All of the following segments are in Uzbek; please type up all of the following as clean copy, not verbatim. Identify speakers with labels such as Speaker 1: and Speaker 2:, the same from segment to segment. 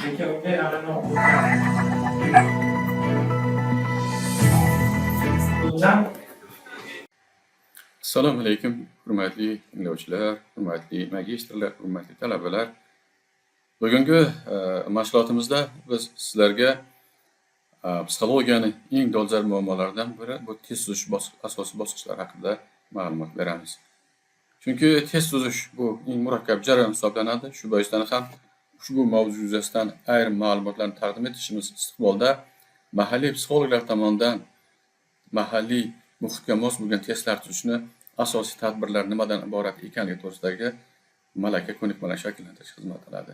Speaker 1: Assalomu alaykum, hurmatli tinglovchilar, hurmatli magistrlar, hurmatli talabalar. Bugungi mashg'ulotimizda biz sizlarga psixologiyani eng dolzarb muammolaridan biri bu test tuzish asosiy bosqichlari haqida ma'lumot beramiz. Chunki test tuzish bu eng murakkab jarayon hisoblanadi. Shu boisdan ham ushbu mavzu yuzasidan ayrim ma'lumotlarni taqdim etishimiz istiqbolda mahalliy psixologlar tomonidan mahalliy muhitga mos bo'lgan testlar tuzishni asosiy tadbirlar nimadan iborat ekanligi to'g'risidagi malaka ko'nikmalar shakllantirish xizmat qiladi.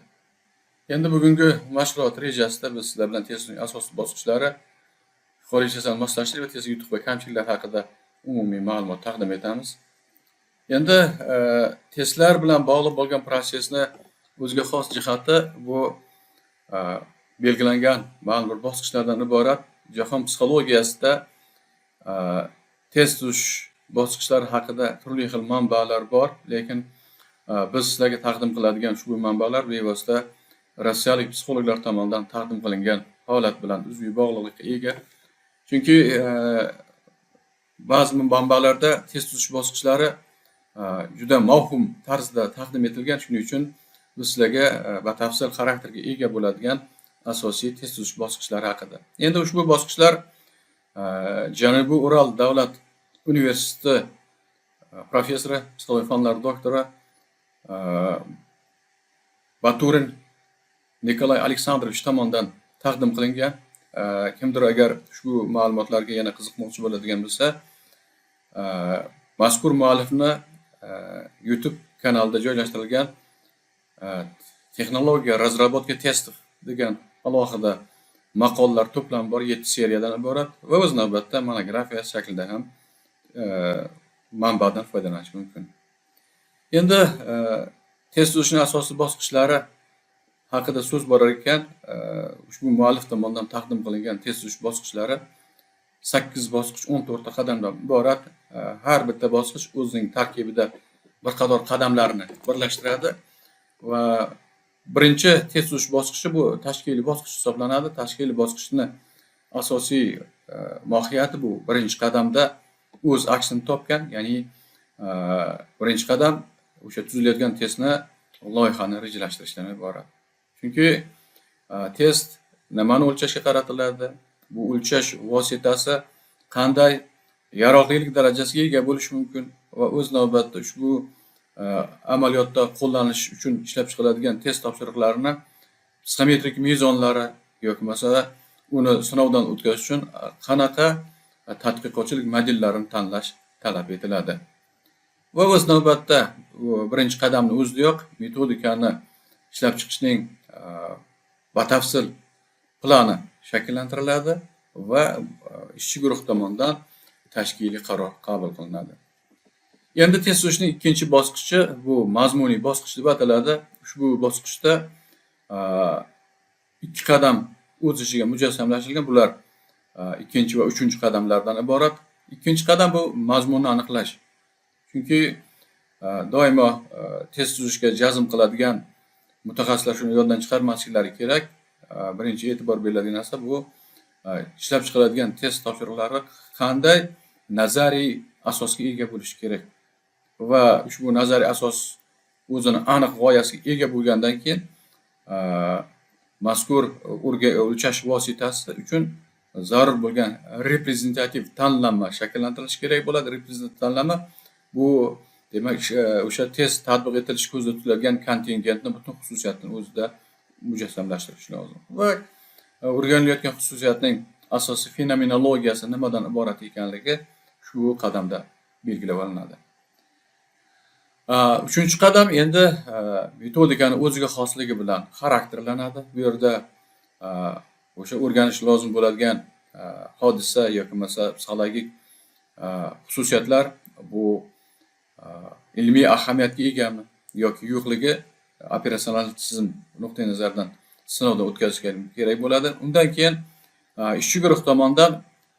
Speaker 1: Endi bugungi mashg'ulot rejasida biz sizlar bilan testning asosiy bosqichlari, xorijasal moslashtirish va test yutuq va kamchiliklar haqida umumiy ma'lumot taqdim etamiz. Endi testlar bilan bog'liq bo'lgan prosesni o'ziga xos jihati bu belgilangan ma'lum bir bosqichlardan iborat. Jahon psixologiyasida test tuzish bosqichlari haqida turli xil manbalar bor, lekin biz sizlarga taqdim qiladigan ushbu manbalar bevosita rossiyalik psixologlar tomonidan taqdim qilingan holat bilan uzviy bog'liqlikka ega. Chunki ba'zi manbalarda test tuzish bosqichlari juda mavhum tarzda taqdim etilgan, shuning uchun biz sizlarga batafsil xarakterga ega bo'ladigan asosiy test tuzish bosqichlari haqida. Endi ushbu bosqichlar Janubiy Ural davlat universiteti professori, psixologiya fanlari doktori Baturin Nikolay Aleksandrovich tomonidan taqdim qilingan. Kimdir agar ushbu ma'lumotlarga yana qiziqmoqchi bo'ladigan bo'lsa, mazkur muallifni YouTube kanalida joylashtirilgan texnologiya razработка testov degan alohida maqolalar to'plami bor, 7 seriyadan iborat va o'z navbatda monografiya shaklida ham manbadan foydalanish mumkin. Endi test tuzishning asosiy bosqichlari haqida so'z borar ekan, ushbu muallif tomonidan taqdim qilingan test tuzish bosqichlari 8 bosqich 14 ta qadamdan iborat. Har bitta bosqich o'zining tarkibida bir qator qadamlarni birlashtiradi va birinchi test tuzish bosqichi bu tashkiliy bosqich hisoblanadi. Tashkiliy bosqichning asosiy mohiyati bu birinchi qadamda o'z aksini topgan, ya'ni birinchi qadam o'sha tuzilayotgan testni loyihani rejalashtirishdan iborat. Chunki test nimani o'lchashga qaratiladi? Bu o'lchash vositasi qanday yaroqlilik darajasiga ega bo'lishi mumkin va o'z navbatida ushbu amaliyotda qo'llanish uchun ishlab chiqiladigan test topshiriqlarini psixometrik mezonlari yoki masalan uni sinovdan o'tkazish uchun qanaqa tadqiqotchilik modellarini tanlash talab etiladi. Va o'z navbatda birinchi qadamni o'zidayoq metodikani ishlab chiqishning batafsil plani shakllantiriladi va ishchi guruh tomonidan tashkiliy qaror qabul qilinadi. Endi test tuzishning ikkinchi bosqichi bu mazmuniy bosqich deb ataladi. Ushbu bosqichda ikki qadam o'z ichiga mujassamlashtirilgan. Bular ikkinchi va uchinchi qadamlardan iborat. Ikkinchi qadam bu mazmunni aniqlash. Chunki doimo test tuzishga jazm qiladigan mutaxassislar shuni yoddan chiqarmasliklari kerak. Birinchi e'tibor beriladigan narsa bu ishlab chiqiladigan test topshiriqlari qanday nazariy asosga ega bo'lishi kerak. Va ushbu nazariy asos o'zini aniq g'oyasiga ega bo'lgandan keyin mazkur o'lchash vositasi uchun zarur bo'lgan reprezentativ tanlama shakllantirish kerak bo'ladi. Reprezentativ tanlama bu demak o'sha test tatbiq etilishi ko'zda tutiladigan kontingentni butun xususiyatini o'zida mujassamlashtirish lozim. Va o'rganilayotgan xususiyatning asosiy fenomenologiyasi nimadan iborat ekanligi shu qadamda belgilab olinadi. Uchinchi qadam endi metodikani o'ziga xosligi bilan xarakterlanadi. Bu yerda o'sha o'rganish lozim bo'ladigan hodisa yoki masalan psixologik xususiyatlar bu ilmiy ahamiyatga egami yoki yo'qligi operatsional tizim nuqtai nazaridan sinovdan o'tkazish kerak bo'ladi. Undan keyin ishchi guruh tomonidan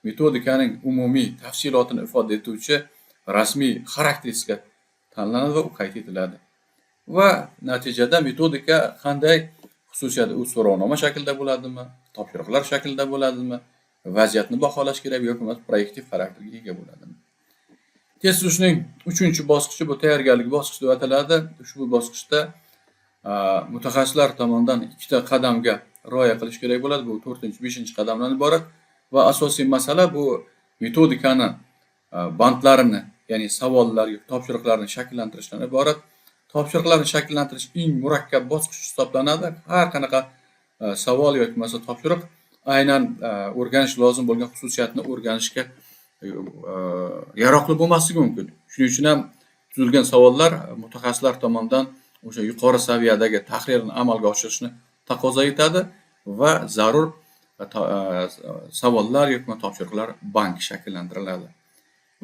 Speaker 1: metodikaning umumiy tafsilotini ifoda etuvchi rasmiy xarakteristika tanlanadi va u qayd etiladi. Va natijada metodika qanday xususiyati u so'rovnoma shaklida bo'ladimi, topshiriqlar shaklida bo'ladimi, vaziyatni baholash kerak yoki bo'lmasa proyektiv xarakterga ega bo'ladimi. Test tuzishning 3-bosqichi bu tayyorgarlik bosqichi deb ataladi. Ushbu bosqichda mutaxassislar tomonidan 2 qadamga rioya qilish kerak bo'ladi. Bu 4-5-qadamdan iborat va asosiy masala bu metodikani bandlarini, ya'ni savollar yoki topshiriqlarni shakllantirishdan iborat. Topshiriqlarni shakllantirish eng murakkab bosqich hisoblanadi. Har qanaqa savol yoki bo'lmasa topshiriq aynan o'rganish lozim bo'lgan xususiyatni o'rganishga yaroqli bo'lmasligi mumkin. Shuning uchun ham tuzilgan savollar mutaxassislar tomonidan o'sha yuqori saviyadagi tahlilni amalga oshirishni taqozo etadi va zarur savollar yoki topshiriqlar banki shakllantiriladi.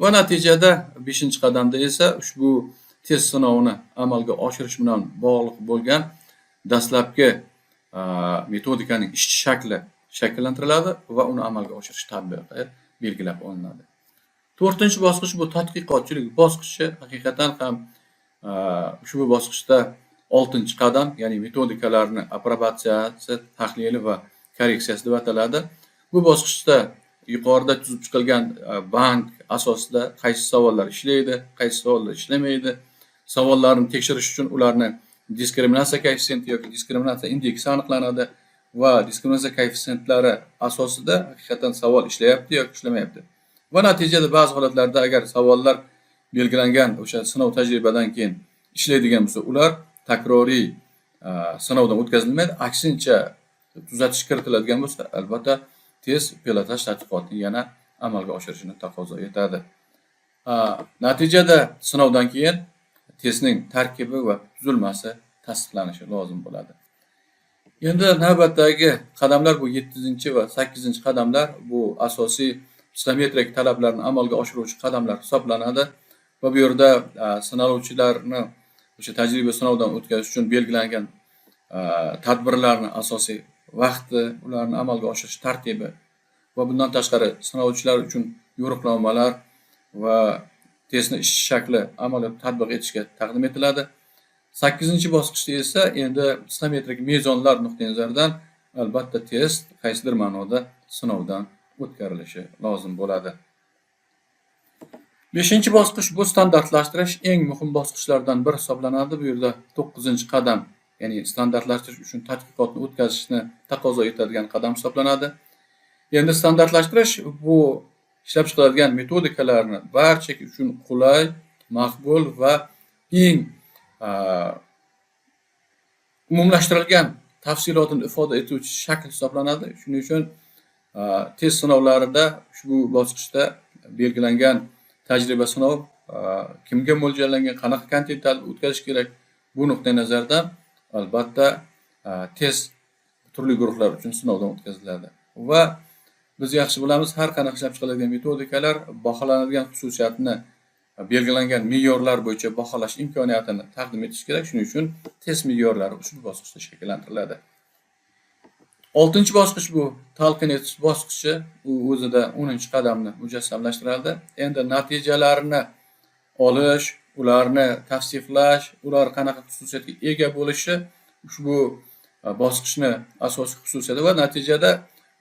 Speaker 1: Va natijada 5-qadamda esa ushbu test sinovini amalga oshirish bilan bog'liq bo'lgan dastlabki metodikaning ishchi shakli shakllantiriladi va uni amalga oshirish tatbiqi belgilab olinadi. 4-bosqich bu tadqiqotchilik bosqichi. Haqiqatan ham ushbu bosqichda 6-qadam, ya'ni metodikalarni aprobatsiyasi, tahlili va korreksiyasi deb ataladi. Bu bosqichda yuqorida tuzib chiqilgan bank asosida qaysi savollar ishlaydi, qaysi savollar ishlamaydi, savollarni tekshirish uchun ularni diskriminatsiya koeffitsiyenti yoki diskriminatsiya indeksi aniqlanadi va diskriminatsiya koeffitsentlari asosida haqiqatan savol ishlayapti yoki ishlamayapti. Va natijada ba'zi holatlarda agar savollar belgilangan o'sha sinov tajribadan keyin ishlaydigan bo'lsa, ular takroriy sinovdan o'tkazilmaydi. Aksincha tuzatish kiritiladigan bo'lsa, albatta test pilotaj tadqiqotini yana amalga oshirishni taqozo etadi. Natijada sinovdan keyin testning tarkibi va tuzilmasi tasdiqlanishi lozim bo'ladi. Endi navbatdagi qadamlar bu 7 va 8-qadamlar. Bu asosiy psixometrik talablarni amalga oshiruvchi qadamlar hisoblanadi va bu yerda sinaluvchilarni o'sha tajriba sinovdan o'tkazish uchun belgilangan tadbirlarni asosiy vaqti, ularni amalga oshirish tartibi va bundan tashqari sinovchilar uchun yo'riqnomalar va testni ish shakli amaliyot tatbiq etishga taqdim etiladi. 8-bosqichda esa endi psixometrik mezonlar nuqtai nazaridan albatta test qaysidir ma'noda sinovdan o'tkazilishi lozim bo'ladi. 5-bosqich bu standartlashtirish eng muhim bosqichlardan biri hisoblanadi. Bu yerda 9-qadam, ya'ni standartlashtirish uchun tadqiqotni o'tkazishni taqozo etadigan qadam hisoblanadi. Endi standartlashtirish bu ishlab chiqiladigan metodikalarni barcha uchun qulay, maqbul va eng umumlashtirilgan tafsilotini ifoda etuvchi shakl hisoblanadi. Shuning uchun test sinovlarida ushbu bosqichda belgilangan tajriba sinov kimga mo'ljallangan, qanaqa kontentlarni o'tkazish kerak, bu nuqtai nazardan albatta test turli guruhlar uchun sinovdan o'tkaziladi. Va biz yaxshi bilamiz, har qanaqa ishlab chiqiladigan metodikalar baholanadigan xususiyatni belgilangan me'yorlar bo'yicha baholash imkoniyatini taqdim etish kerak. Shuning uchun test me'yorlari ushbu bosqichda shakllantiriladi. 6-bosqich bu talqin etish bosqichi. U o'zida 10-qadamni mujassamlashtiradi. Endi natijalarini olish, ularni tavsiflash, ular qanaqa xususiyatga ega bo'lishi ushbu bosqichni asosiy xususiyati va natijada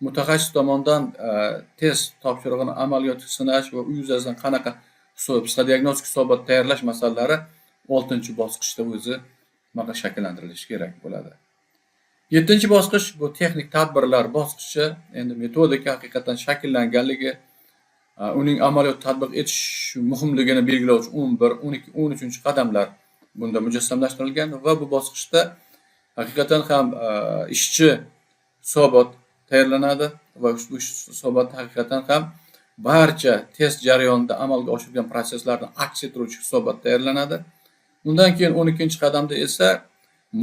Speaker 1: mutaxassis tomonidan test topshirig'ini amaliyotga sinash va u yuzasidan qanaqa psixodiagnostik hisobot tayyorlash masalalari 6-bosqichda o'zi shakllantirilishi kerak bo'ladi. 7-bosqich bu texnik tadbirlar bosqichi. Endi metodika haqiqatan shakllanganligi, uning amaliyot tatbiq etish muhimligini belgilovchi 11, 12, 13-qadamlar bunda mujassamlashtirilgan va bu bosqichda haqiqatan ham ishchi hisobot tayyorlanadi va ushbu hisobot haqiqatan ham barcha test jarayonida amalga oshirilgan proseslarni aks ettiruvchi hisobot tayyorlanadi. Undan keyin 12-qadamda esa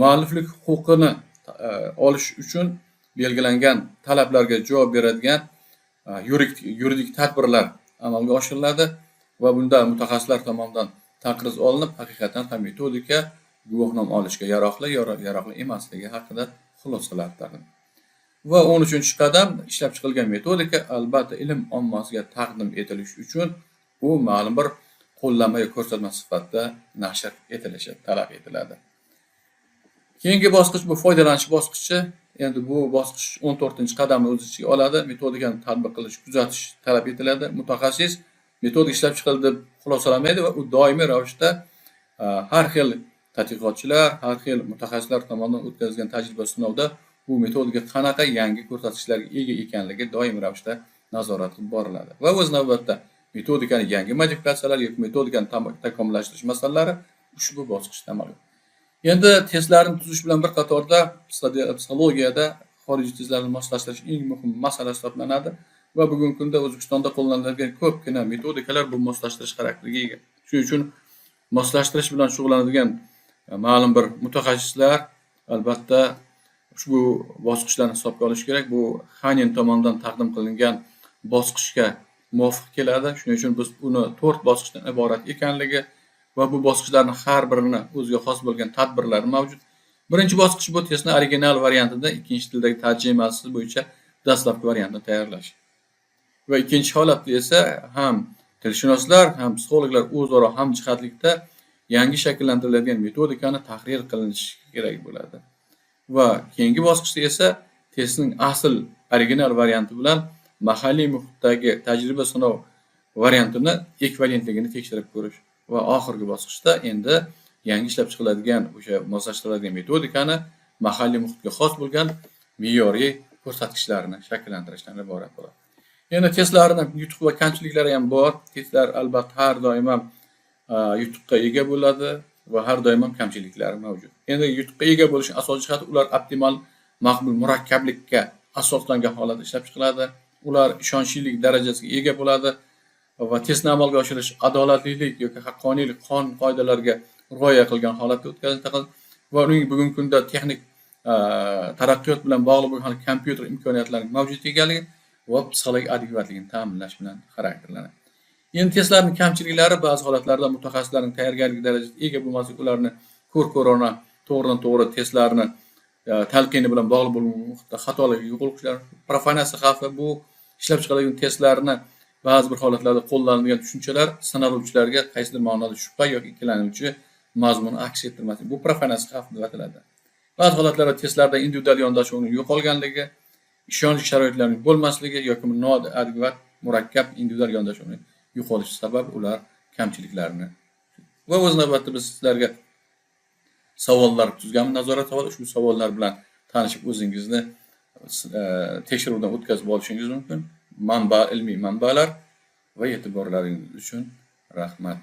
Speaker 1: mualliflik huquqini olish uchun belgilangan talablarga javob beradigan yuridik tadbirlar amalga oshiriladi va bunda mutaxassislar tomonidan taqriz olinib, haqiqatan ham metodika guvohnoma olishga yaroqli emasligi haqida xulosalar taqdim. Va 13-qadam ishlab chiqilgan metodika albatta ilm ommasiga taqdim etilish uchun u ma'lum bir qo'llanma yoki ko'rsatma sifatida nashr etilishi talab etiladi. Keyingi bosqich bu foydalanish bosqichi. Endi bu bosqich 14-qadamni o'z ichiga oladi. Metodikani tatbiq qilish, kuzatish talab etiladi. Mutaxassis metodik ishlab chiqildi deb xulosalamaydi va u doimiy ravishda har xil tadqiqotchilar, har xil mutaxassislar tomonidan o'tkazilgan tajriba sinovda bu metodika qanaqa yangi ko'rsatkichlarga ega ekanligi doimiy ravishda nazorat qilib boriladi. Va o'z navbatda metodikani yangi modifikatsiyalar yoki metodikani takomillashtirish masalalari ushbu bosqichda amalga Endi testlarni tuzish bilan bir qatorda psixologiyada xorijiy testlarni moslashtirish eng muhim masala hisoblanadi va bugungi kunda O'zbekistonda qo'llaniladigan ko'pgina metodikalar bu moslashtirish xarakteriga ega. Shuning uchun moslashtirish bilan shug'ullanadigan ma'lum bir mutaxassislar albatta ushbu bosqichlarni hisobga olish kerak. Bu Hanin tomonidan taqdim qilingan bosqichga muvofiq keladi. Shuning uchun biz uni 4 bosqichdan iborat ekanligi va bu bosqichlarni har birini o'ziga xos bo'lgan tadbirlari mavjud. Birinchi bosqich bu testni original variantida ikkinchi tildagi tarjimasi bo'yicha dastlabki variantni tayyorlash. Va ikkinchi holatda esa ham tilshunoslar, ham psixologlar o'zaro hamjihatlikda yangi shakllantiriladigan metodikani tahrir qilinishi kerak bo'ladi. Va keyingi bosqichda esa testning asl original varianti bilan mahalliy muhitdagi tajriba sinov variantini ekvivalentligini tekshirib ko'rish. Va oxirgi bosqichda endi yangi ishlab chiqiladigan o'sha moslashtiriladigan metodikani mahalliy muhitga xos bo'lgan me'yoriy ko'rsatkichlarini shakllantirishdan iborat bo'ladi. Endi testlarni yutuq va kamchiliklari ham bor. Testlar albatta har doim ham yutuqqa ega bo'ladi va har doim ham kamchiliklari mavjud. Endi yutuqqa ega bo'lish asosiy jihati ular optimal maqbul murakkablikka asoslangan holatda ishlab chiqiladi. Ular ishonchlilik darajasiga ega bo'ladi va testni amalga oshirish adolatlilik yoki haqqoniylik qonun qoidalariga rioya qilgan holatda o'tkaziladi va uning bugungi kunda texnik taraqqiyot bilan bog'liq bo'lgan kompyuter imkoniyatlarining mavjud ekanligi va psixologik adekvatligini ta'minlash bilan xarakterlanadi. Endi testlarning kamchiliklari ba'zi holatlarda mutaxassislarning tayyorgarlik darajasiga ega bo'lmasligi, ularni ko'r-ko'rona to'g'ridan-to'g'ri testlarni talqini bilan bog'liq bo'lgan muhitda xatolik yo'qolishlar, profanatsiya xavfi bu ishlab chiqarilgan testlarni ba'zi bir holatlarda qo'llanilgan tushunchalar sinaluvchilarga qaysidir ma'noda shubha yoki ikkilanuvchi mazmunni aks ettirmasligi bu profanatsiya xavfi deb ataladi. Ba'zi holatlarda testlarda individual yondashuvning yo'qolganligi, ishonch sharoitlarining bo'lmasligi yoki noadekvat murakkab individual yondashuvning yo'qolishi sabab ular kamchiliklarini va o'z navbatida biz sizlarga savollar tuzganmiz, nazorat savol. Ushbu savollar bilan tanishib o'zingizni tekshiruvdan o'tkazib olishingiz mumkin. Ilmiy manbalar va e'tiborlaringiz uchun rahmat.